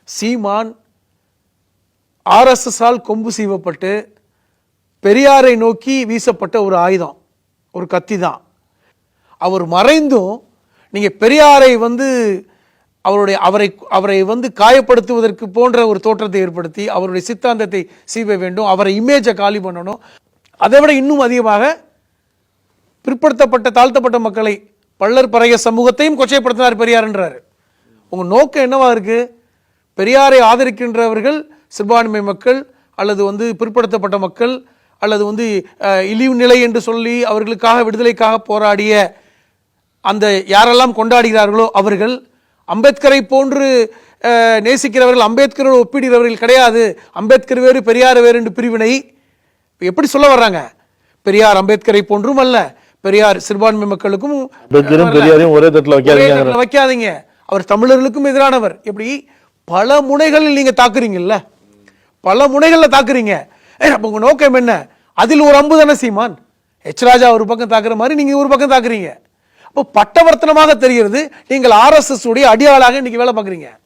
சீமான் ஆர்எஸ்எஸ்ஸால் கொம்பு சீவப்பட்டு பெரியாரை நோக்கி வீசப்பட்ட ஒரு ஆயுதம், ஒரு கத்தி தான். அவர் மறைந்தும் நீங்க பெரியாரை அவரை காயப்படுத்துவதற்கு போன்ற ஒரு தோற்றத்தை ஏற்படுத்தி அவருடைய சித்தாந்தத்தை சீவ வேண்டும், அவரை இமேஜை காலி பண்ணணும். அதை விட இன்னும் அதிகமாக பிற்படுத்தப்பட்ட தாழ்த்தப்பட்ட மக்களை, பள்ளர் பறைய சமூகத்தையும் கொச்சைப்படுத்தினார் பெரியார்ன்றாரு. உங்க நோக்கம் என்னவா இருக்கு? பெரியாரை ஆதரிக்கின்றவர்கள் சிறுபான்மை மக்கள் அல்லது பிற்படுத்தப்பட்ட மக்கள் அல்லது இழிவு நிலை என்று சொல்லி அவர்களுக்காக விடுதலைக்காக போராடிய அந்த யாரெல்லாம் கொண்டாடுகிறார்களோ அவர்கள், அம்பேத்கரை போன்று நேசிக்கிறவர்கள், அம்பேத்கரோடு ஒப்பிடுகிறவர்கள் கிடையாது. அம்பேத்கர் வேறு பெரியார் வேறு என்று பிரிவினை எப்படி சொல்ல வர்றாங்க? பெரியார் அம்பேத்கரை போன்றும் அல்ல, பெரியார் சிறுபான்மை மக்களுக்கும் ஒரே தட்டில் வைக்காதீங்க, அவர் தமிழர்களுக்கும் எதிரானவர். எப்படி பல முனைகளில் நீங்க தாக்குறீங்கல்ல, பல முனைகளில் தாக்குறீங்க. உங்க நோக்கம் என்ன? அதில் ஒரு அம்பு தானே சீமான். எச் ராஜா ஒரு பக்கம் தாக்குற மாதிரி நீங்க ஒரு பக்கம் தாக்குறீங்க. அப்போ பட்டவர்த்தனமாக தெரிகிறது நீங்கள் ஆர்எஸ்எஸ் உடைய அடியாளாக இன்னைக்கு வேலை பார்க்குறீங்க.